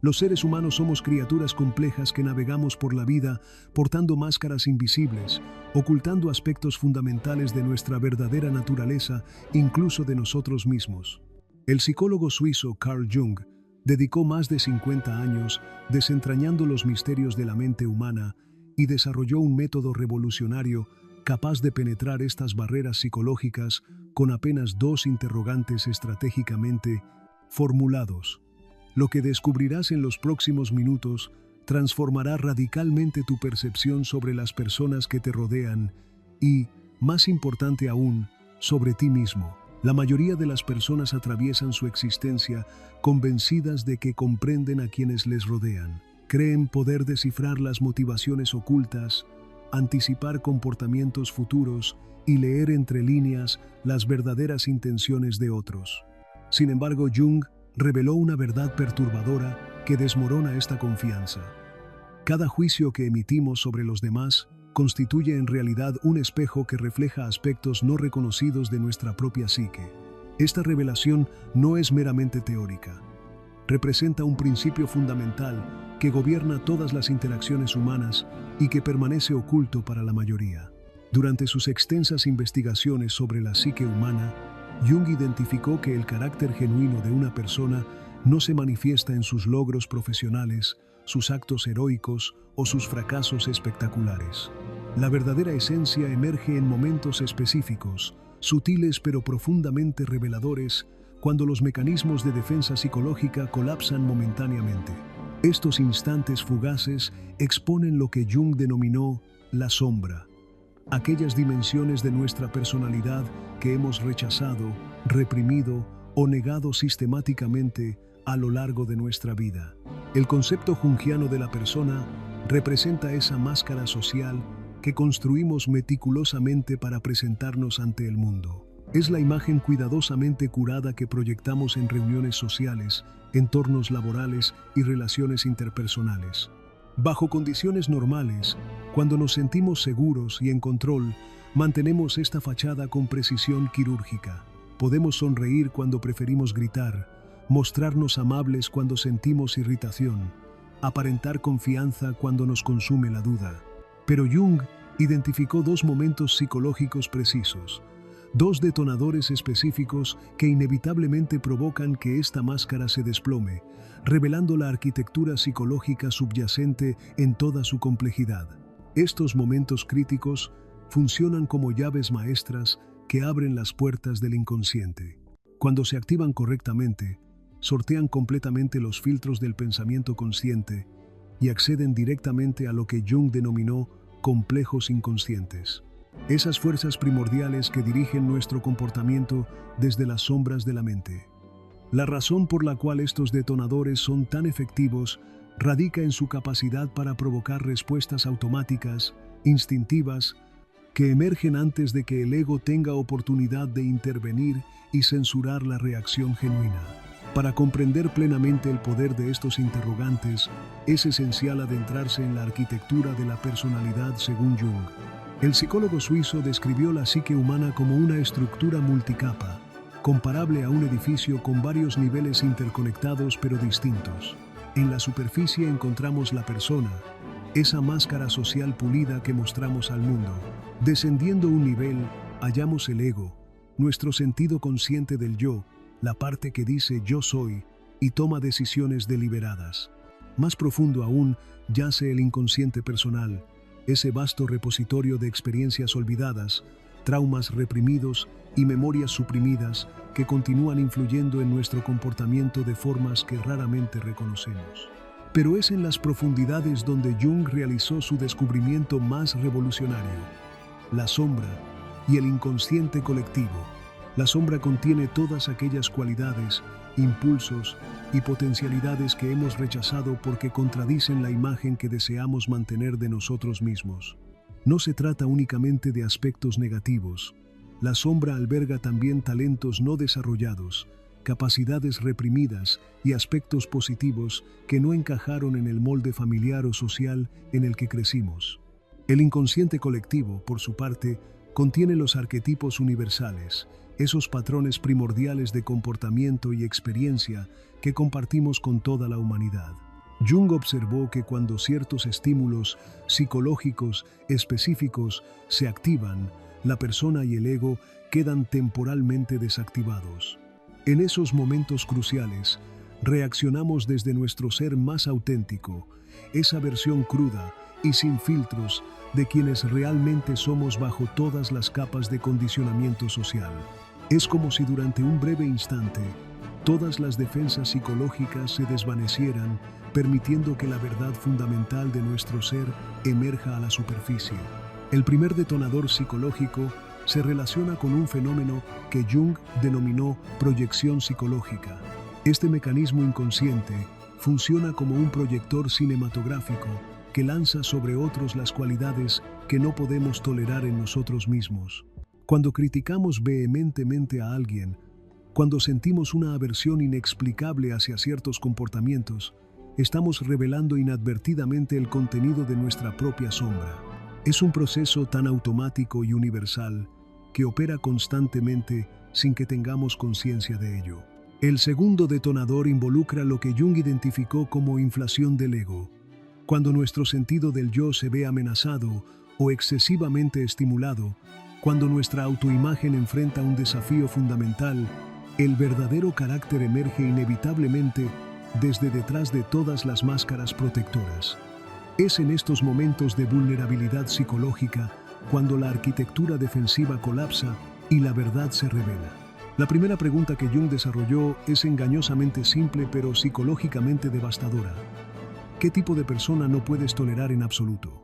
Los seres humanos somos criaturas complejas que navegamos por la vida portando máscaras invisibles, ocultando aspectos fundamentales de nuestra verdadera naturaleza, incluso de nosotros mismos. El psicólogo suizo Carl Jung dedicó más de 50 años desentrañando los misterios de la mente humana y desarrolló un método revolucionario capaz de penetrar estas barreras psicológicas con apenas 2 interrogantes estratégicamente formulados. Lo que descubrirás en los próximos minutos transformará radicalmente tu percepción sobre las personas que te rodean y, más importante aún, sobre ti mismo. La mayoría de las personas atraviesan su existencia convencidas de que comprenden a quienes les rodean. Creen poder descifrar las motivaciones ocultas, anticipar comportamientos futuros y leer entre líneas las verdaderas intenciones de otros. Sin embargo, Jung reveló una verdad perturbadora que desmorona esta confianza. Cada juicio que emitimos sobre los demás constituye en realidad un espejo que refleja aspectos no reconocidos de nuestra propia psique. Esta revelación no es meramente teórica. Representa un principio fundamental que gobierna todas las interacciones humanas y que permanece oculto para la mayoría. Durante sus extensas investigaciones sobre la psique humana, Jung identificó que el carácter genuino de una persona no se manifiesta en sus logros profesionales, sus actos heroicos o sus fracasos espectaculares. La verdadera esencia emerge en momentos específicos, sutiles pero profundamente reveladores, cuando los mecanismos de defensa psicológica colapsan momentáneamente. Estos instantes fugaces exponen lo que Jung denominó la sombra, aquellas dimensiones de nuestra personalidad que hemos rechazado, reprimido o negado sistemáticamente a lo largo de nuestra vida. El concepto jungiano de la persona representa esa máscara social que construimos meticulosamente para presentarnos ante el mundo. Es la imagen cuidadosamente curada que proyectamos en reuniones sociales, entornos laborales y relaciones interpersonales. Bajo condiciones normales, cuando nos sentimos seguros y en control, mantenemos esta fachada con precisión quirúrgica. Podemos sonreír cuando preferimos gritar, mostrarnos amables cuando sentimos irritación, aparentar confianza cuando nos consume la duda. Pero Jung identificó 2 momentos psicológicos precisos, 2 detonadores específicos que inevitablemente provocan que esta máscara se desplome, revelando la arquitectura psicológica subyacente en toda su complejidad. Estos momentos críticos funcionan como llaves maestras que abren las puertas del inconsciente. Cuando se activan correctamente, sortean completamente los filtros del pensamiento consciente y acceden directamente a lo que Jung denominó complejos inconscientes. Esas fuerzas primordiales que dirigen nuestro comportamiento desde las sombras de la mente. La razón por la cual estos detonadores son tan efectivos radica en su capacidad para provocar respuestas automáticas, instintivas, que emergen antes de que el ego tenga oportunidad de intervenir y censurar la reacción genuina. Para comprender plenamente el poder de estos interrogantes, es esencial adentrarse en la arquitectura de la personalidad según Jung. El psicólogo suizo describió la psique humana como una estructura multicapa, comparable a un edificio con varios niveles interconectados pero distintos. En la superficie encontramos la persona, esa máscara social pulida que mostramos al mundo. Descendiendo un nivel, hallamos el ego, nuestro sentido consciente del yo, la parte que dice yo soy y toma decisiones deliberadas. Más profundo aún yace el inconsciente personal, ese vasto repositorio de experiencias olvidadas, traumas reprimidos y memorias suprimidas que continúan influyendo en nuestro comportamiento de formas que raramente reconocemos. Pero es en las profundidades donde Jung realizó su descubrimiento más revolucionario: la sombra y el inconsciente colectivo. La sombra contiene todas aquellas cualidades, impulsos y potencialidades que hemos rechazado porque contradicen la imagen que deseamos mantener de nosotros mismos. No se trata únicamente de aspectos negativos. La sombra alberga también talentos no desarrollados, capacidades reprimidas y aspectos positivos que no encajaron en el molde familiar o social en el que crecimos. El inconsciente colectivo, por su parte, contiene los arquetipos universales, esos patrones primordiales de comportamiento y experiencia que compartimos con toda la humanidad. Jung observó que cuando ciertos estímulos psicológicos específicos se activan, la persona y el ego quedan temporalmente desactivados. En esos momentos cruciales, reaccionamos desde nuestro ser más auténtico, esa versión cruda y sin filtros de quienes realmente somos bajo todas las capas de condicionamiento social. Es como si durante un breve instante, todas las defensas psicológicas se desvanecieran, permitiendo que la verdad fundamental de nuestro ser emerja a la superficie. El primer detonador psicológico se relaciona con un fenómeno que Jung denominó proyección psicológica. Este mecanismo inconsciente funciona como un proyector cinematográfico que lanza sobre otros las cualidades que no podemos tolerar en nosotros mismos. Cuando criticamos vehementemente a alguien, cuando sentimos una aversión inexplicable hacia ciertos comportamientos, estamos revelando inadvertidamente el contenido de nuestra propia sombra. Es un proceso tan automático y universal que opera constantemente sin que tengamos conciencia de ello. El segundo detonador involucra lo que Jung identificó como inflación del ego. Cuando nuestro sentido del yo se ve amenazado o excesivamente estimulado, cuando nuestra autoimagen enfrenta un desafío fundamental, el verdadero carácter emerge inevitablemente desde detrás de todas las máscaras protectoras. Es en estos momentos de vulnerabilidad psicológica cuando la arquitectura defensiva colapsa y la verdad se revela. La primera pregunta que Jung desarrolló es engañosamente simple pero psicológicamente devastadora. ¿Qué tipo de persona no puedes tolerar en absoluto?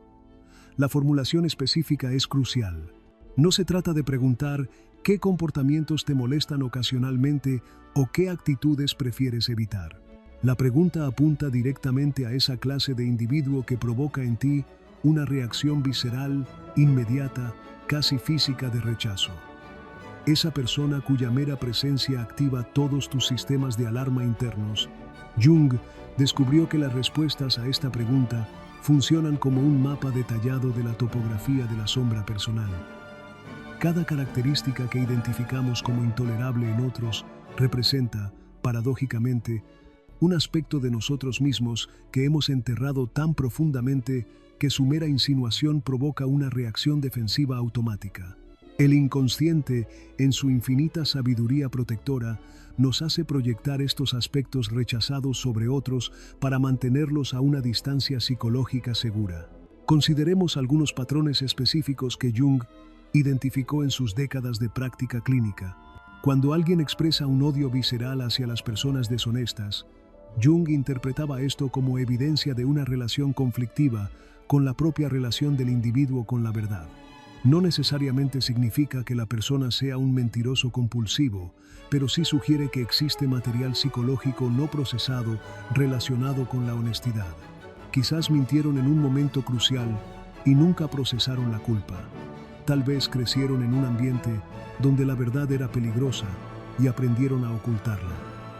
La formulación específica es crucial. No se trata de preguntar qué comportamientos te molestan ocasionalmente o qué actitudes prefieres evitar. La pregunta apunta directamente a esa clase de individuo que provoca en ti una reacción visceral, inmediata, casi física de rechazo. Esa persona cuya mera presencia activa todos tus sistemas de alarma internos. Jung descubrió que las respuestas a esta pregunta funcionan como un mapa detallado de la topografía de la sombra personal. Cada característica que identificamos como intolerable en otros representa, paradójicamente, un aspecto de nosotros mismos que hemos enterrado tan profundamente que su mera insinuación provoca una reacción defensiva automática. El inconsciente, en su infinita sabiduría protectora, nos hace proyectar estos aspectos rechazados sobre otros para mantenerlos a una distancia psicológica segura. Consideremos algunos patrones específicos que Jung identificó en sus décadas de práctica clínica. Cuando alguien expresa un odio visceral hacia las personas deshonestas, Jung interpretaba esto como evidencia de una relación conflictiva con la propia relación del individuo con la verdad. No necesariamente significa que la persona sea un mentiroso compulsivo, pero sí sugiere que existe material psicológico no procesado relacionado con la honestidad. Quizás mintieron en un momento crucial y nunca procesaron la culpa. Tal vez crecieron en un ambiente donde la verdad era peligrosa y aprendieron a ocultarla.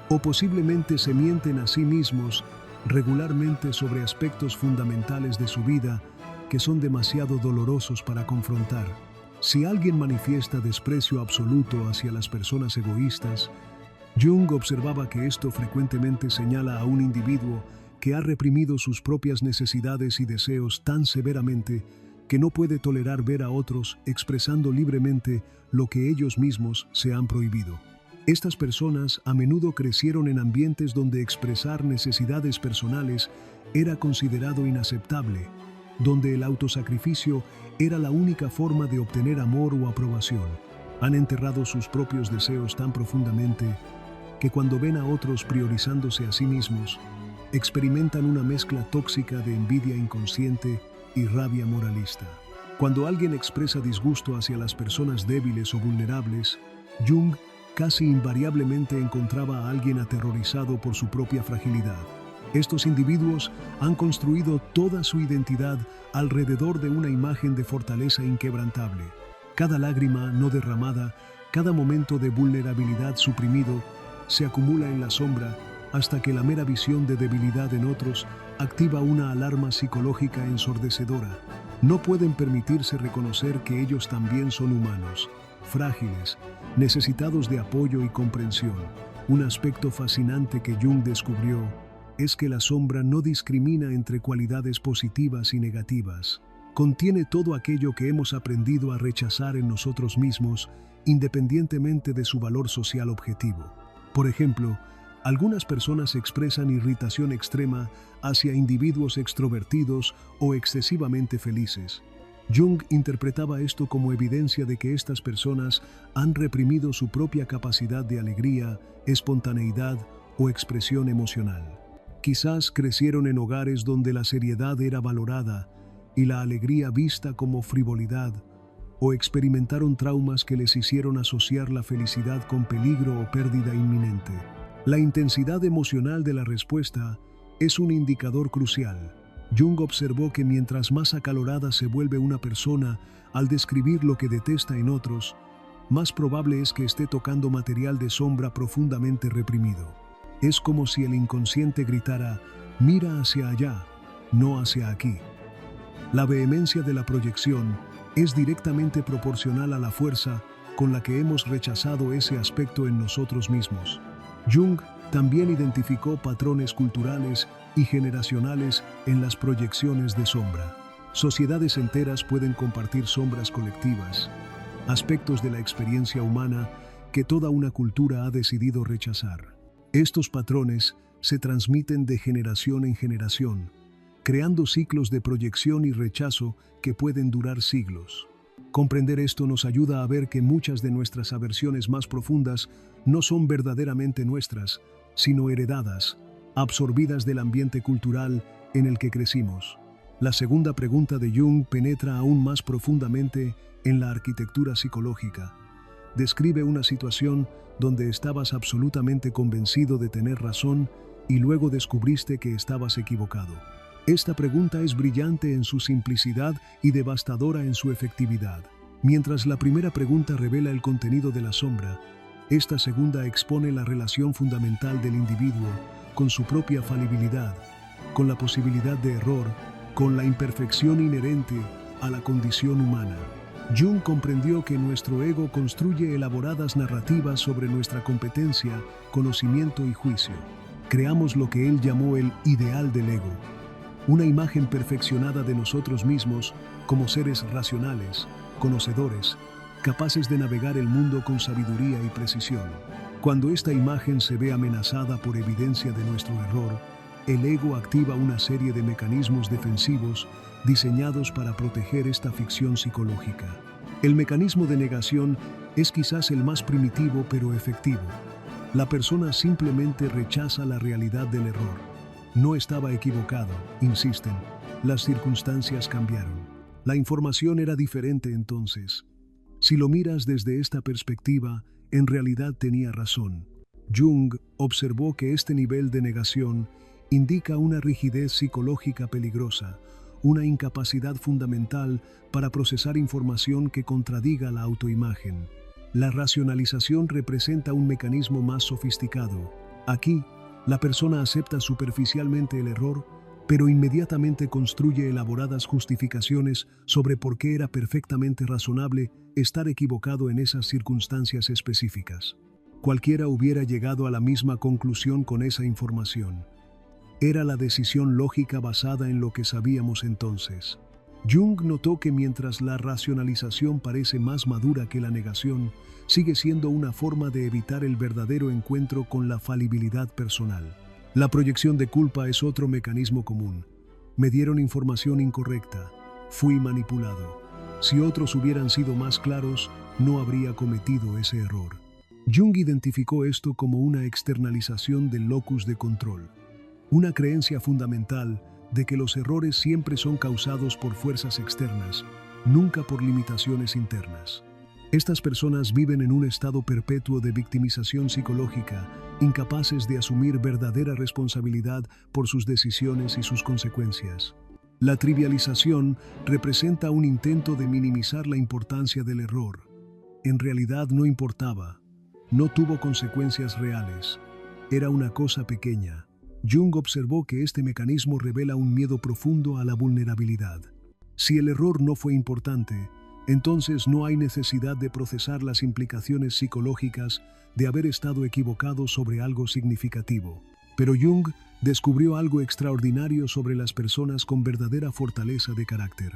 O posiblemente se mienten a sí mismos regularmente sobre aspectos fundamentales de su vida que son demasiado dolorosos para confrontar. Si alguien manifiesta desprecio absoluto hacia las personas egoístas, Jung observaba que esto frecuentemente señala a un individuo que ha reprimido sus propias necesidades y deseos tan severamente que no puede tolerar ver a otros expresando libremente lo que ellos mismos se han prohibido. Estas personas a menudo crecieron en ambientes donde expresar necesidades personales era considerado inaceptable, donde el autosacrificio era la única forma de obtener amor o aprobación. Han enterrado sus propios deseos tan profundamente que cuando ven a otros priorizándose a sí mismos, experimentan una mezcla tóxica de envidia inconsciente y rabia moralista. Cuando alguien expresa disgusto hacia las personas débiles o vulnerables, Jung casi invariablemente encontraba a alguien aterrorizado por su propia fragilidad. Estos individuos han construido toda su identidad alrededor de una imagen de fortaleza inquebrantable. Cada lágrima no derramada, cada momento de vulnerabilidad suprimido, se acumula en la sombra hasta que la mera visión de debilidad en otros activa una alarma psicológica ensordecedora. No pueden permitirse reconocer que ellos también son humanos, frágiles, necesitados de apoyo y comprensión. Un aspecto fascinante que Jung descubrió es que la sombra no discrimina entre cualidades positivas y negativas. Contiene todo aquello que hemos aprendido a rechazar en nosotros mismos, independientemente de su valor social objetivo. Por ejemplo, algunas personas expresan irritación extrema hacia individuos extrovertidos o excesivamente felices. Jung interpretaba esto como evidencia de que estas personas han reprimido su propia capacidad de alegría, espontaneidad o expresión emocional. Quizás crecieron en hogares donde la seriedad era valorada y la alegría vista como frivolidad, o experimentaron traumas que les hicieron asociar la felicidad con peligro o pérdida inminente. La intensidad emocional de la respuesta es un indicador crucial. Jung observó que mientras más acalorada se vuelve una persona al describir lo que detesta en otros, más probable es que esté tocando material de sombra profundamente reprimido. Es como si el inconsciente gritara: mira hacia allá, no hacia aquí. La vehemencia de la proyección es directamente proporcional a la fuerza con la que hemos rechazado ese aspecto en nosotros mismos. Jung también identificó patrones culturales y generacionales en las proyecciones de sombra. Sociedades enteras pueden compartir sombras colectivas, aspectos de la experiencia humana que toda una cultura ha decidido rechazar. Estos patrones se transmiten de generación en generación, creando ciclos de proyección y rechazo que pueden durar siglos. Comprender esto nos ayuda a ver que muchas de nuestras aversiones más profundas no son verdaderamente nuestras, sino heredadas, absorbidas del ambiente cultural en el que crecimos. La segunda pregunta de Jung penetra aún más profundamente en la arquitectura psicológica. Describe una situación donde estabas absolutamente convencido de tener razón y luego descubriste que estabas equivocado. Esta pregunta es brillante en su simplicidad y devastadora en su efectividad. Mientras la primera pregunta revela el contenido de la sombra, esta segunda expone la relación fundamental del individuo con su propia falibilidad, con la posibilidad de error, con la imperfección inherente a la condición humana. Jung comprendió que nuestro ego construye elaboradas narrativas sobre nuestra competencia, conocimiento y juicio. Creamos lo que él llamó el ideal del ego, una imagen perfeccionada de nosotros mismos como seres racionales, conocedores, capaces de navegar el mundo con sabiduría y precisión. Cuando esta imagen se ve amenazada por evidencia de nuestro error, el ego activa una serie de mecanismos defensivos diseñados para proteger esta ficción psicológica. El mecanismo de negación es quizás el más primitivo pero efectivo. La persona simplemente rechaza la realidad del error. No estaba equivocado, insisten. Las circunstancias cambiaron. La información era diferente entonces. Si lo miras desde esta perspectiva, en realidad tenía razón. Jung observó que este nivel de negación indica una rigidez psicológica peligrosa, una incapacidad fundamental para procesar información que contradiga la autoimagen. La racionalización representa un mecanismo más sofisticado. Aquí, la persona acepta superficialmente el error, pero inmediatamente construye elaboradas justificaciones sobre por qué era perfectamente razonable estar equivocado en esas circunstancias específicas. Cualquiera hubiera llegado a la misma conclusión con esa información. Era la decisión lógica basada en lo que sabíamos entonces. Jung notó que mientras la racionalización parece más madura que la negación, sigue siendo una forma de evitar el verdadero encuentro con la falibilidad personal. La proyección de culpa es otro mecanismo común. Me dieron información incorrecta. Fui manipulado. Si otros hubieran sido más claros, no habría cometido ese error. Jung identificó esto como una externalización del locus de control, una creencia fundamental de que los errores siempre son causados por fuerzas externas, nunca por limitaciones internas. Estas personas viven en un estado perpetuo de victimización psicológica, incapaces de asumir verdadera responsabilidad por sus decisiones y sus consecuencias. La trivialización representa un intento de minimizar la importancia del error. En realidad no importaba, no tuvo consecuencias reales, era una cosa pequeña. Jung observó que este mecanismo revela un miedo profundo a la vulnerabilidad. Si el error no fue importante, entonces no hay necesidad de procesar las implicaciones psicológicas de haber estado equivocado sobre algo significativo. Pero Jung descubrió algo extraordinario sobre las personas con verdadera fortaleza de carácter.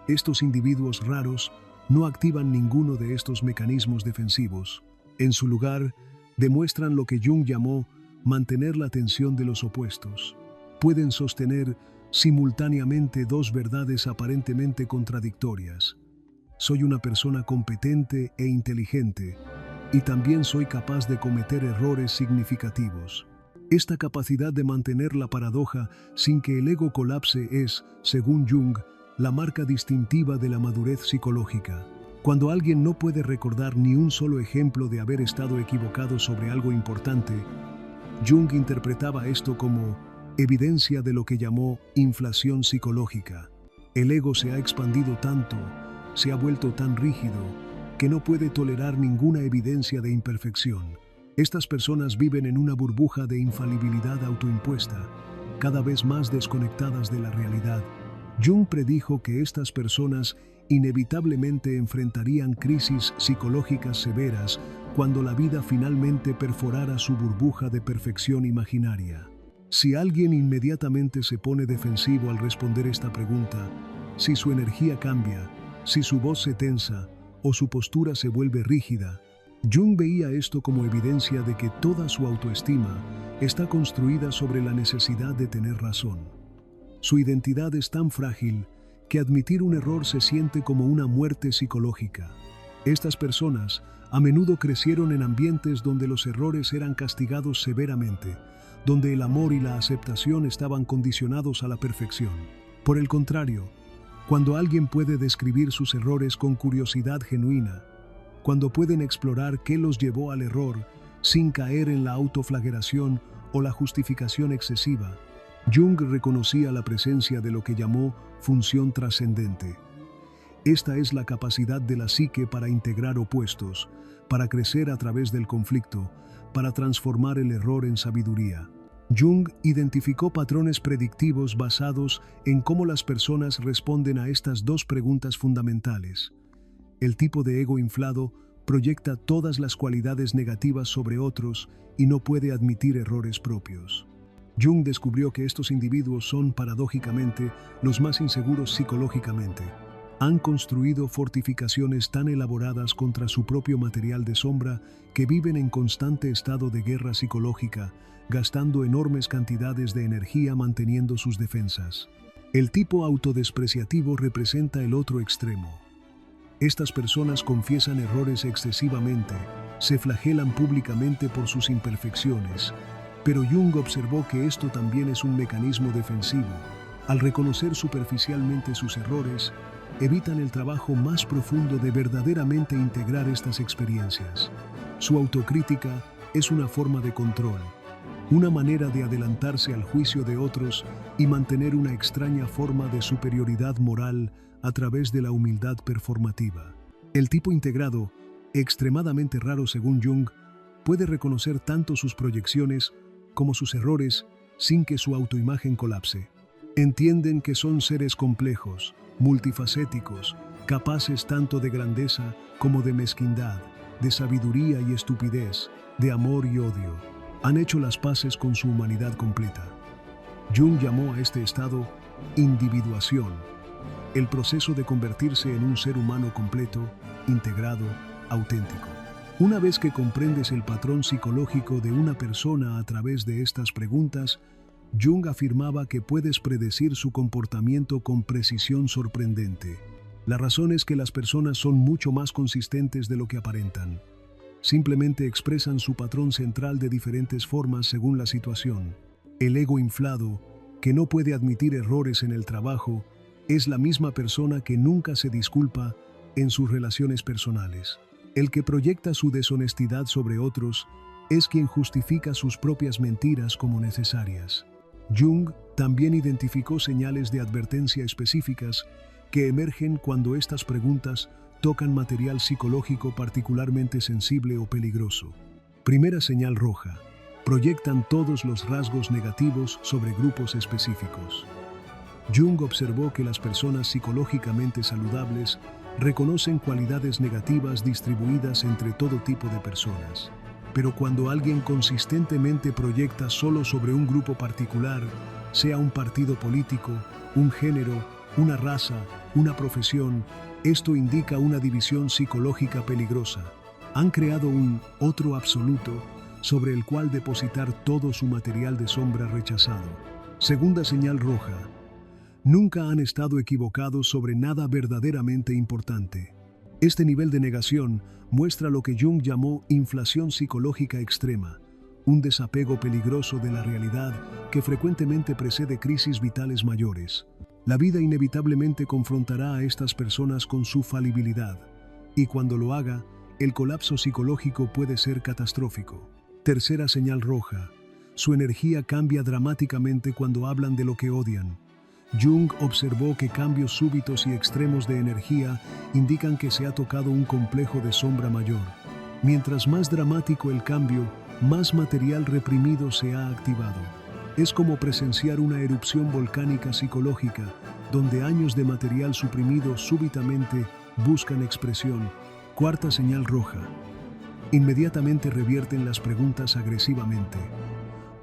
Estos individuos raros no activan ninguno de estos mecanismos defensivos. En su lugar, demuestran lo que Jung llamó mantener la tensión de los opuestos. Pueden sostener simultáneamente dos verdades aparentemente contradictorias. Soy una persona competente e inteligente, y también soy capaz de cometer errores significativos. Esta capacidad de mantener la paradoja sin que el ego colapse es, según Jung, la marca distintiva de la madurez psicológica. Cuando alguien no puede recordar ni un solo ejemplo de haber estado equivocado sobre algo importante, Jung interpretaba esto como evidencia de lo que llamó inflación psicológica. El ego se ha expandido tanto, se ha vuelto tan rígido, que no puede tolerar ninguna evidencia de imperfección. Estas personas viven en una burbuja de infalibilidad autoimpuesta, cada vez más desconectadas de la realidad. Jung predijo que estas personas inevitablemente enfrentarían crisis psicológicas severas cuando la vida finalmente perforara su burbuja de perfección imaginaria. Si alguien inmediatamente se pone defensivo al responder esta pregunta, si su energía cambia, si su voz se tensa o su postura se vuelve rígida, Jung veía esto como evidencia de que toda su autoestima está construida sobre la necesidad de tener razón. Su identidad es tan frágil que admitir un error se siente como una muerte psicológica. Estas personas a menudo crecieron en ambientes donde los errores eran castigados severamente, donde el amor y la aceptación estaban condicionados a la perfección. Por el contrario, cuando alguien puede describir sus errores con curiosidad genuina, cuando pueden explorar qué los llevó al error sin caer en la autoflagelación o la justificación excesiva, Jung reconocía la presencia de lo que llamó función trascendente. Esta es la capacidad de la psique para integrar opuestos, para crecer a través del conflicto, para transformar el error en sabiduría. Jung identificó patrones predictivos basados en cómo las personas responden a estas dos preguntas fundamentales. El tipo de ego inflado proyecta todas las cualidades negativas sobre otros y no puede admitir errores propios. Jung descubrió que estos individuos son, paradójicamente, los más inseguros psicológicamente. Han construido fortificaciones tan elaboradas contra su propio material de sombra que viven en constante estado de guerra psicológica, gastando enormes cantidades de energía manteniendo sus defensas. El tipo autodespreciativo representa el otro extremo. Estas personas confiesan errores excesivamente, se flagelan públicamente por sus imperfecciones, pero Jung observó que esto también es un mecanismo defensivo. Al reconocer superficialmente sus errores, evitan el trabajo más profundo de verdaderamente integrar estas experiencias. Su autocrítica es una forma de control, una manera de adelantarse al juicio de otros y mantener una extraña forma de superioridad moral a través de la humildad performativa. El tipo integrado, extremadamente raro según Jung, puede reconocer tanto sus proyecciones como sus errores sin que su autoimagen colapse. Entienden que son seres complejos, multifacéticos, capaces tanto de grandeza como de mezquindad, de sabiduría y estupidez, de amor y odio. Han hecho las paces con su humanidad completa. Jung llamó a este estado individuación, el proceso de convertirse en un ser humano completo, integrado, auténtico. Una vez que comprendes el patrón psicológico de una persona a través de estas preguntas, Jung afirmaba que puedes predecir su comportamiento con precisión sorprendente. La razón es que las personas son mucho más consistentes de lo que aparentan. Simplemente expresan su patrón central de diferentes formas según la situación. El ego inflado, que no puede admitir errores en el trabajo, es la misma persona que nunca se disculpa en sus relaciones personales. El que proyecta su deshonestidad sobre otros es quien justifica sus propias mentiras como necesarias. Jung también identificó señales de advertencia específicas que emergen cuando estas preguntas tocan material psicológico particularmente sensible o peligroso. Primera señal roja: proyectan todos los rasgos negativos sobre grupos específicos. Jung observó que las personas psicológicamente saludables reconocen cualidades negativas distribuidas entre todo tipo de personas. Pero cuando alguien consistentemente proyecta solo sobre un grupo particular, sea un partido político, un género, una raza, una profesión, esto indica una división psicológica peligrosa. Han creado un otro absoluto sobre el cual depositar todo su material de sombra rechazado. Segunda señal roja. Nunca han estado equivocados sobre nada verdaderamente importante. Este nivel de negación muestra lo que Jung llamó inflación psicológica extrema, un desapego peligroso de la realidad que frecuentemente precede crisis vitales mayores. La vida inevitablemente confrontará a estas personas con su falibilidad, y cuando lo haga, el colapso psicológico puede ser catastrófico. Tercera señal roja. Su energía cambia dramáticamente cuando hablan de lo que odian. Jung observó que cambios súbitos y extremos de energía indican que se ha tocado un complejo de sombra mayor. Mientras más dramático el cambio, más material reprimido se ha activado. Es como presenciar una erupción volcánica psicológica, donde años de material suprimido súbitamente buscan expresión. Cuarta señal roja. Inmediatamente revierten las preguntas agresivamente.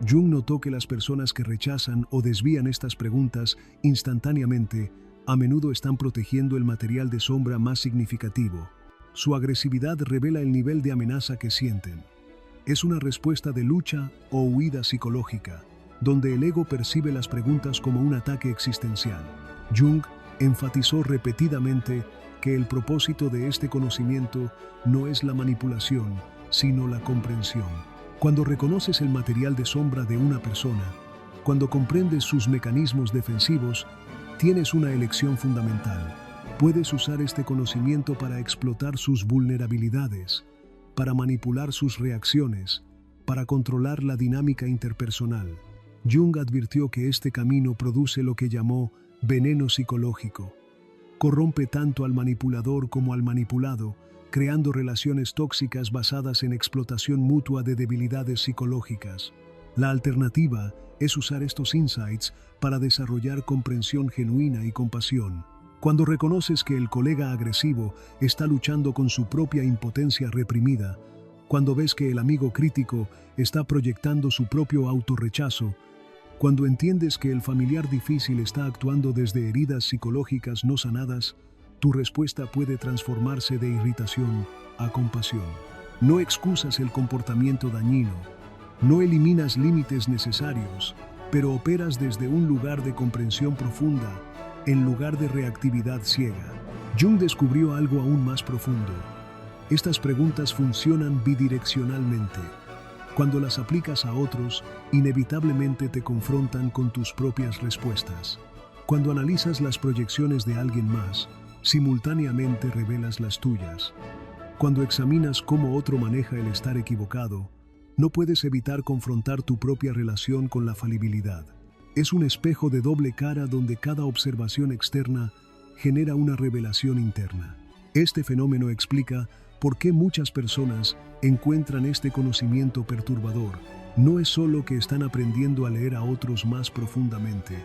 Jung notó que las personas que rechazan o desvían estas preguntas instantáneamente a menudo están protegiendo el material de sombra más significativo. Su agresividad revela el nivel de amenaza que sienten. Es una respuesta de lucha o huida psicológica, donde el ego percibe las preguntas como un ataque existencial. Jung enfatizó repetidamente que el propósito de este conocimiento no es la manipulación, sino la comprensión. Cuando reconoces el material de sombra de una persona, cuando comprendes sus mecanismos defensivos, tienes una elección fundamental. Puedes usar este conocimiento para explotar sus vulnerabilidades, para manipular sus reacciones, para controlar la dinámica interpersonal. Jung advirtió que este camino produce lo que llamó veneno psicológico. Corrompe tanto al manipulador como al manipulado, creando relaciones tóxicas basadas en explotación mutua de debilidades psicológicas. La alternativa es usar estos insights para desarrollar comprensión genuina y compasión. Cuando reconoces que el colega agresivo está luchando con su propia impotencia reprimida, cuando ves que el amigo crítico está proyectando su propio autorrechazo, cuando entiendes que el familiar difícil está actuando desde heridas psicológicas no sanadas, tu respuesta puede transformarse de irritación a compasión. No excusas el comportamiento dañino, no eliminas límites necesarios, pero operas desde un lugar de comprensión profunda, en lugar de reactividad ciega. Jung descubrió algo aún más profundo. Estas preguntas funcionan bidireccionalmente. Cuando las aplicas a otros, inevitablemente te confrontan con tus propias respuestas. Cuando analizas las proyecciones de alguien más, simultáneamente revelas las tuyas. Cuando examinas cómo otro maneja el estar equivocado, no puedes evitar confrontar tu propia relación con la falibilidad. Es un espejo de doble cara donde cada observación externa genera una revelación interna. Este fenómeno explica por qué muchas personas encuentran este conocimiento perturbador. No es solo que están aprendiendo a leer a otros más profundamente.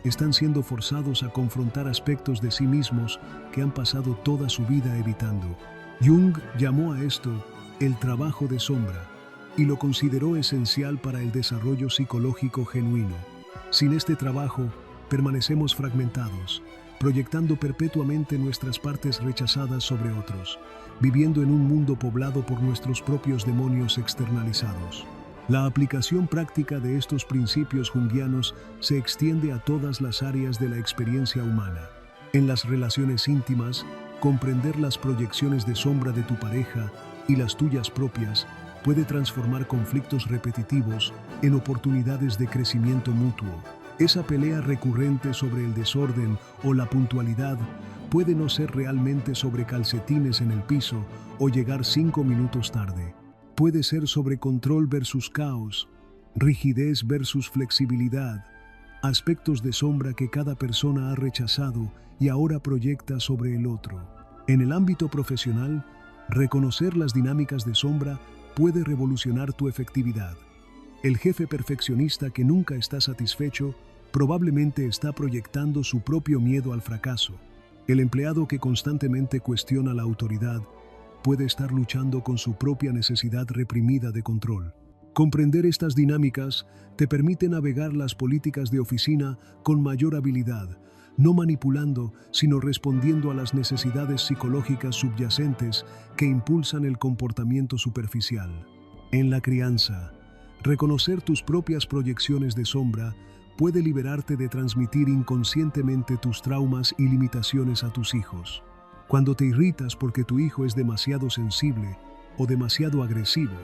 Están siendo forzados a confrontar aspectos de sí mismos que han pasado toda su vida evitando. Jung llamó a esto el trabajo de sombra y lo consideró esencial para el desarrollo psicológico genuino. Sin este trabajo, permanecemos fragmentados, proyectando perpetuamente nuestras partes rechazadas sobre otros, viviendo en un mundo poblado por nuestros propios demonios externalizados. La aplicación práctica de estos principios junguianos se extiende a todas las áreas de la experiencia humana. En las relaciones íntimas, comprender las proyecciones de sombra de tu pareja y las tuyas propias puede transformar conflictos repetitivos en oportunidades de crecimiento mutuo. Esa pelea recurrente sobre el desorden o la puntualidad puede no ser realmente sobre calcetines en el piso o llegar 5 minutos tarde. Puede ser sobre control versus caos, rigidez versus flexibilidad, aspectos de sombra que cada persona ha rechazado y ahora proyecta sobre el otro. En el ámbito profesional, reconocer las dinámicas de sombra puede revolucionar tu efectividad. El jefe perfeccionista que nunca está satisfecho probablemente está proyectando su propio miedo al fracaso. El empleado que constantemente cuestiona la autoridad puede estar luchando con su propia necesidad reprimida de control. Comprender estas dinámicas te permite navegar las políticas de oficina con mayor habilidad, no manipulando, sino respondiendo a las necesidades psicológicas subyacentes que impulsan el comportamiento superficial. En la crianza, reconocer tus propias proyecciones de sombra puede liberarte de transmitir inconscientemente tus traumas y limitaciones a tus hijos. Cuando te irritas porque tu hijo es demasiado sensible o demasiado agresivo,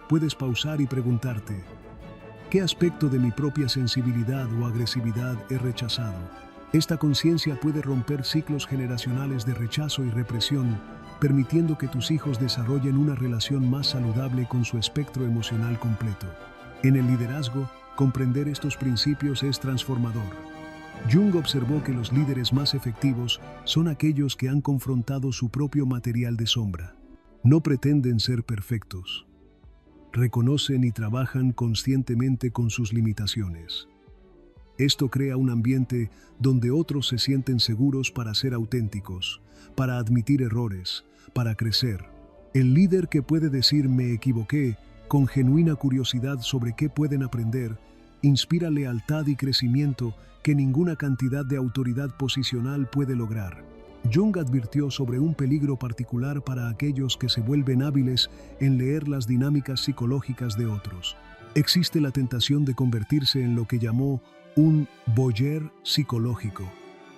puedes pausar y preguntarte, ¿qué aspecto de mi propia sensibilidad o agresividad he rechazado? Esta conciencia puede romper ciclos generacionales de rechazo y represión, permitiendo que tus hijos desarrollen una relación más saludable con su espectro emocional completo. En el liderazgo, comprender estos principios es transformador. Jung observó que los líderes más efectivos son aquellos que han confrontado su propio material de sombra. No pretenden ser perfectos. Reconocen y trabajan conscientemente con sus limitaciones. Esto crea un ambiente donde otros se sienten seguros para ser auténticos, para admitir errores, para crecer. El líder que puede decir "me equivoqué" con genuina curiosidad sobre qué pueden aprender, inspira lealtad y crecimiento que ninguna cantidad de autoridad posicional puede lograr. Jung advirtió sobre un peligro particular para aquellos que se vuelven hábiles en leer las dinámicas psicológicas de otros. Existe la tentación de convertirse en lo que llamó un voyeur psicológico,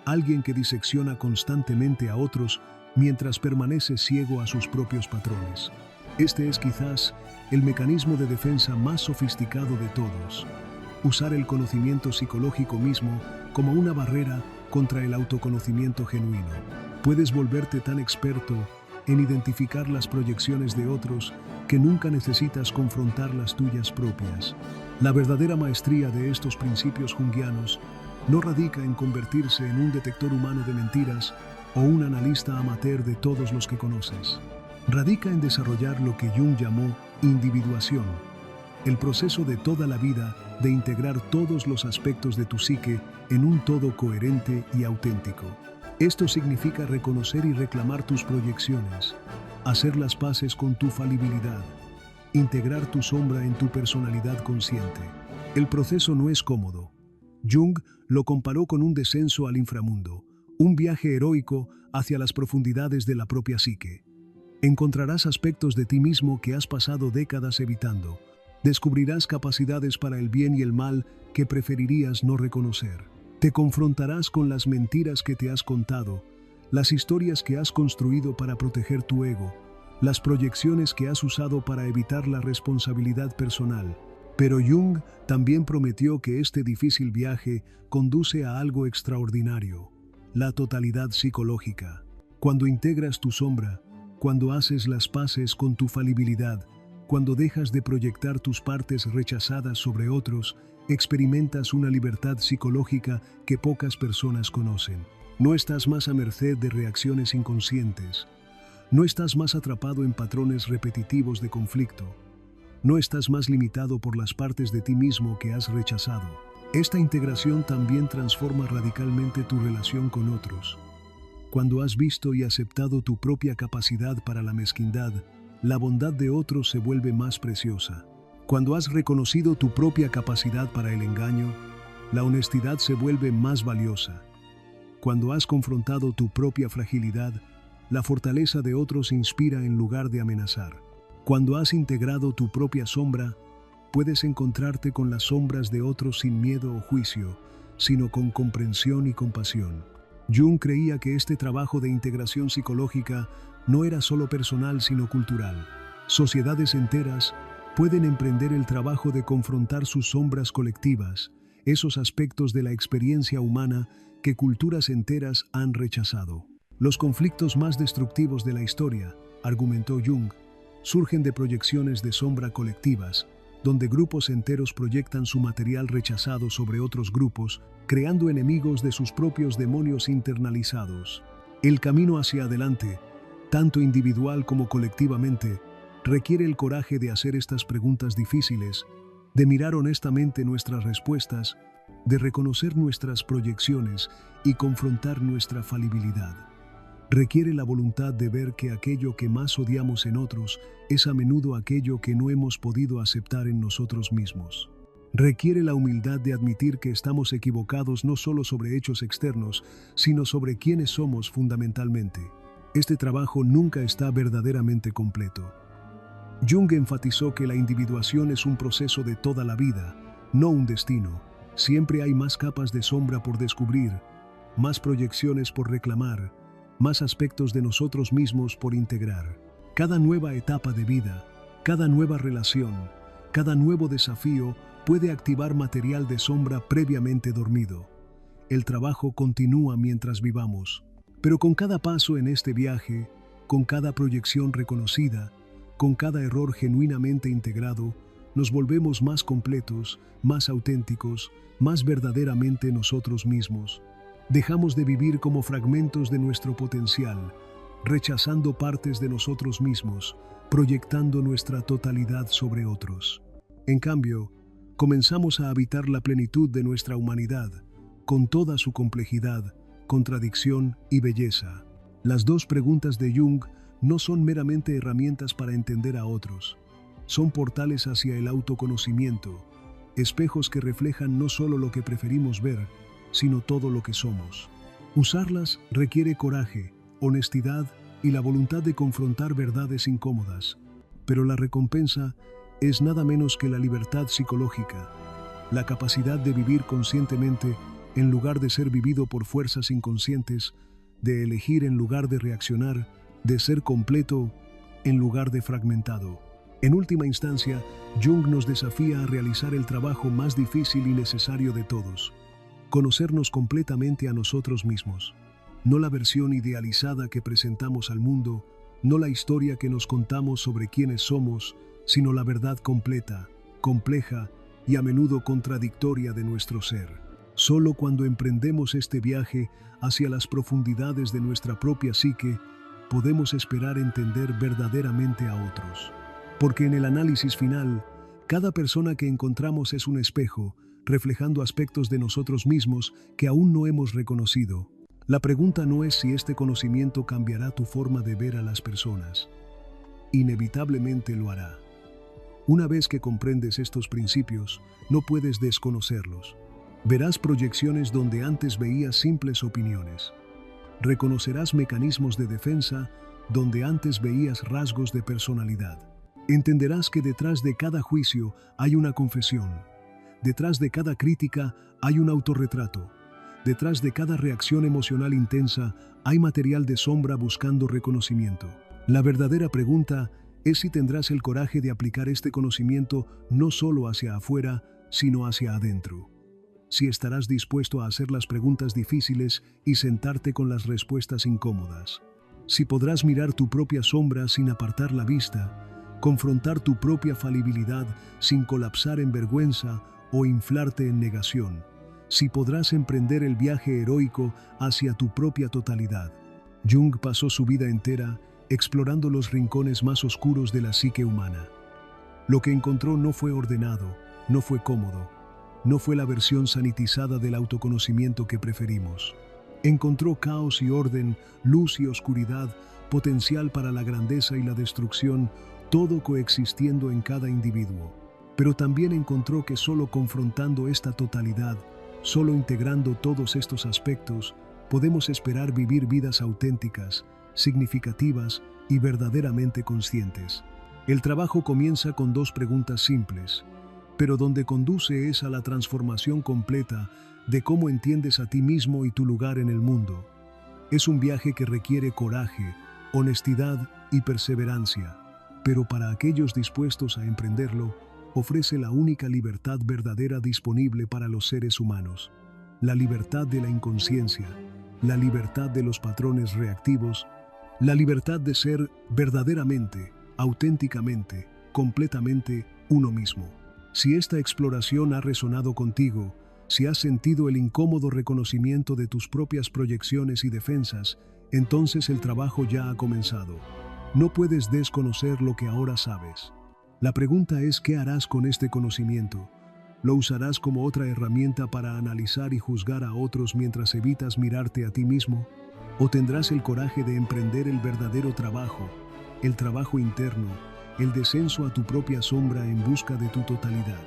alguien que disecciona constantemente a otros mientras permanece ciego a sus propios patrones. Este es quizás el mecanismo de defensa más sofisticado de todos. Usar el conocimiento psicológico mismo como una barrera contra el autoconocimiento genuino. Puedes volverte tan experto en identificar las proyecciones de otros que nunca necesitas confrontar las tuyas propias. La verdadera maestría de estos principios junguianos no radica en convertirse en un detector humano de mentiras o un analista amateur de todos los que conoces. Radica en desarrollar lo que Jung llamó individuación, el proceso de toda la vida de integrar todos los aspectos de tu psique en un todo coherente y auténtico. Esto significa reconocer y reclamar tus proyecciones, hacer las paces con tu falibilidad, integrar tu sombra en tu personalidad consciente. El proceso no es cómodo. Jung lo comparó con un descenso al inframundo, un viaje heroico hacia las profundidades de la propia psique. Encontrarás aspectos de ti mismo que has pasado décadas evitando. Descubrirás capacidades para el bien y el mal que preferirías no reconocer. Te confrontarás con las mentiras que te has contado, las historias que has construido para proteger tu ego, las proyecciones que has usado para evitar la responsabilidad personal. Pero Jung también prometió que este difícil viaje conduce a algo extraordinario, la totalidad psicológica. Cuando integras tu sombra, cuando haces las paces con tu falibilidad, cuando dejas de proyectar tus partes rechazadas sobre otros, experimentas una libertad psicológica que pocas personas conocen. No estás más a merced de reacciones inconscientes. No estás más atrapado en patrones repetitivos de conflicto. No estás más limitado por las partes de ti mismo que has rechazado. Esta integración también transforma radicalmente tu relación con otros. Cuando has visto y aceptado tu propia capacidad para la mezquindad, la bondad de otros se vuelve más preciosa. Cuando has reconocido tu propia capacidad para el engaño, la honestidad se vuelve más valiosa. Cuando has confrontado tu propia fragilidad, la fortaleza de otros inspira en lugar de amenazar. Cuando has integrado tu propia sombra, puedes encontrarte con las sombras de otros sin miedo o juicio, sino con comprensión y compasión. Jung creía que este trabajo de integración psicológica no era solo personal sino cultural. Sociedades enteras pueden emprender el trabajo de confrontar sus sombras colectivas, esos aspectos de la experiencia humana que culturas enteras han rechazado. Los conflictos más destructivos de la historia, argumentó Jung, surgen de proyecciones de sombra colectivas, donde grupos enteros proyectan su material rechazado sobre otros grupos, creando enemigos de sus propios demonios internalizados. El camino hacia adelante, tanto individual como colectivamente, requiere el coraje de hacer estas preguntas difíciles, de mirar honestamente nuestras respuestas, de reconocer nuestras proyecciones y confrontar nuestra falibilidad. Requiere la voluntad de ver que aquello que más odiamos en otros es a menudo aquello que no hemos podido aceptar en nosotros mismos. Requiere la humildad de admitir que estamos equivocados no solo sobre hechos externos, sino sobre quiénes somos fundamentalmente. Este trabajo nunca está verdaderamente completo. Jung enfatizó que la individuación es un proceso de toda la vida, no un destino. Siempre hay más capas de sombra por descubrir, más proyecciones por reclamar, más aspectos de nosotros mismos por integrar. Cada nueva etapa de vida, cada nueva relación, cada nuevo desafío puede activar material de sombra previamente dormido. El trabajo continúa mientras vivamos, pero con cada paso en este viaje, con cada proyección reconocida, con cada error genuinamente integrado, nos volvemos más completos, más auténticos, más verdaderamente nosotros mismos. Dejamos de vivir como fragmentos de nuestro potencial, rechazando partes de nosotros mismos, proyectando nuestra totalidad sobre otros. En cambio, comenzamos a habitar la plenitud de nuestra humanidad, con toda su complejidad, contradicción y belleza. Las dos preguntas de Jung no son meramente herramientas para entender a otros. Son portales hacia el autoconocimiento, espejos que reflejan no solo lo que preferimos ver, sino todo lo que somos. Usarlas requiere coraje, honestidad y la voluntad de confrontar verdades incómodas, pero la recompensa es nada menos que la libertad psicológica, la capacidad de vivir conscientemente en lugar de ser vivido por fuerzas inconscientes, de elegir en lugar de reaccionar, de ser completo en lugar de fragmentado. En última instancia, Jung nos desafía a realizar el trabajo más difícil y necesario de todos: conocernos completamente a nosotros mismos. No la versión idealizada que presentamos al mundo, no la historia que nos contamos sobre quiénes somos, sino la verdad completa, compleja y a menudo contradictoria de nuestro ser. Solo cuando emprendemos este viaje hacia las profundidades de nuestra propia psique, podemos esperar entender verdaderamente a otros. Porque en el análisis final, cada persona que encontramos es un espejo, reflejando aspectos de nosotros mismos que aún no hemos reconocido. La pregunta no es si este conocimiento cambiará tu forma de ver a las personas. Inevitablemente lo hará. Una vez que comprendes estos principios, no puedes desconocerlos. Verás proyecciones donde antes veías simples opiniones. Reconocerás mecanismos de defensa donde antes veías rasgos de personalidad. Entenderás que detrás de cada juicio hay una confesión. Detrás de cada crítica hay un autorretrato. Detrás de cada reacción emocional intensa hay material de sombra buscando reconocimiento. La verdadera pregunta es si tendrás el coraje de aplicar este conocimiento no solo hacia afuera, sino hacia adentro. Si estarás dispuesto a hacer las preguntas difíciles y sentarte con las respuestas incómodas. Si podrás mirar tu propia sombra sin apartar la vista, confrontar tu propia falibilidad sin colapsar en vergüenza o inflarte en negación. Si podrás emprender el viaje heroico hacia tu propia totalidad. Jung pasó su vida entera explorando los rincones más oscuros de la psique humana. Lo que encontró no fue ordenado, no fue cómodo, no fue la versión sanitizada del autoconocimiento que preferimos. Encontró caos y orden, luz y oscuridad, potencial para la grandeza y la destrucción, todo coexistiendo en cada individuo. Pero también encontró que solo confrontando esta totalidad, solo integrando todos estos aspectos, podemos esperar vivir vidas auténticas, significativas y verdaderamente conscientes. El trabajo comienza con dos preguntas simples, pero donde conduce es a la transformación completa de cómo entiendes a ti mismo y tu lugar en el mundo. Es un viaje que requiere coraje, honestidad y perseverancia, pero para aquellos dispuestos a emprenderlo, ofrece la única libertad verdadera disponible para los seres humanos: la libertad de la inconsciencia, la libertad de los patrones reactivos, la libertad de ser verdaderamente, auténticamente, completamente uno mismo. Si esta exploración ha resonado contigo, si has sentido el incómodo reconocimiento de tus propias proyecciones y defensas, entonces el trabajo ya ha comenzado. No puedes desconocer lo que ahora sabes. La pregunta es: ¿qué harás con este conocimiento? ¿Lo usarás como otra herramienta para analizar y juzgar a otros mientras evitas mirarte a ti mismo? ¿O tendrás el coraje de emprender el verdadero trabajo, el trabajo interno, el descenso a tu propia sombra en busca de tu totalidad?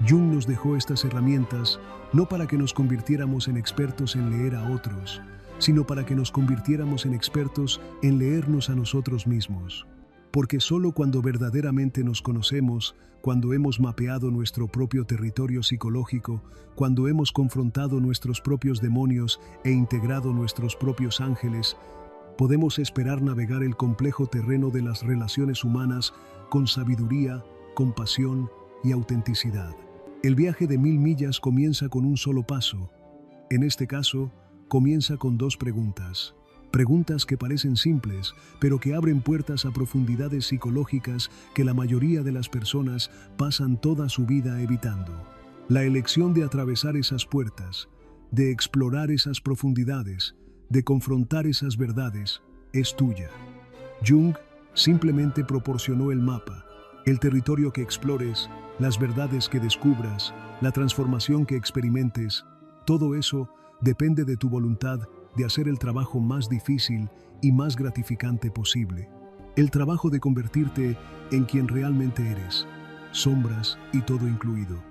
Jung nos dejó estas herramientas no para que nos convirtiéramos en expertos en leer a otros, sino para que nos convirtiéramos en expertos en leernos a nosotros mismos. Porque solo cuando verdaderamente nos conocemos, cuando hemos mapeado nuestro propio territorio psicológico, cuando hemos confrontado nuestros propios demonios e integrado nuestros propios ángeles, podemos esperar navegar el complejo terreno de las relaciones humanas con sabiduría, compasión y autenticidad. El viaje de 1000 millas comienza con un solo paso. En este caso, comienza con 2 preguntas. Preguntas que parecen simples, pero que abren puertas a profundidades psicológicas que la mayoría de las personas pasan toda su vida evitando. La elección de atravesar esas puertas, de explorar esas profundidades, de confrontar esas verdades, es tuya. Jung simplemente proporcionó el mapa, el territorio que explores, las verdades que descubras, la transformación que experimentes. Todo eso depende de tu voluntad de hacer el trabajo más difícil y más gratificante posible. El trabajo de convertirte en quien realmente eres, sombras y todo incluido.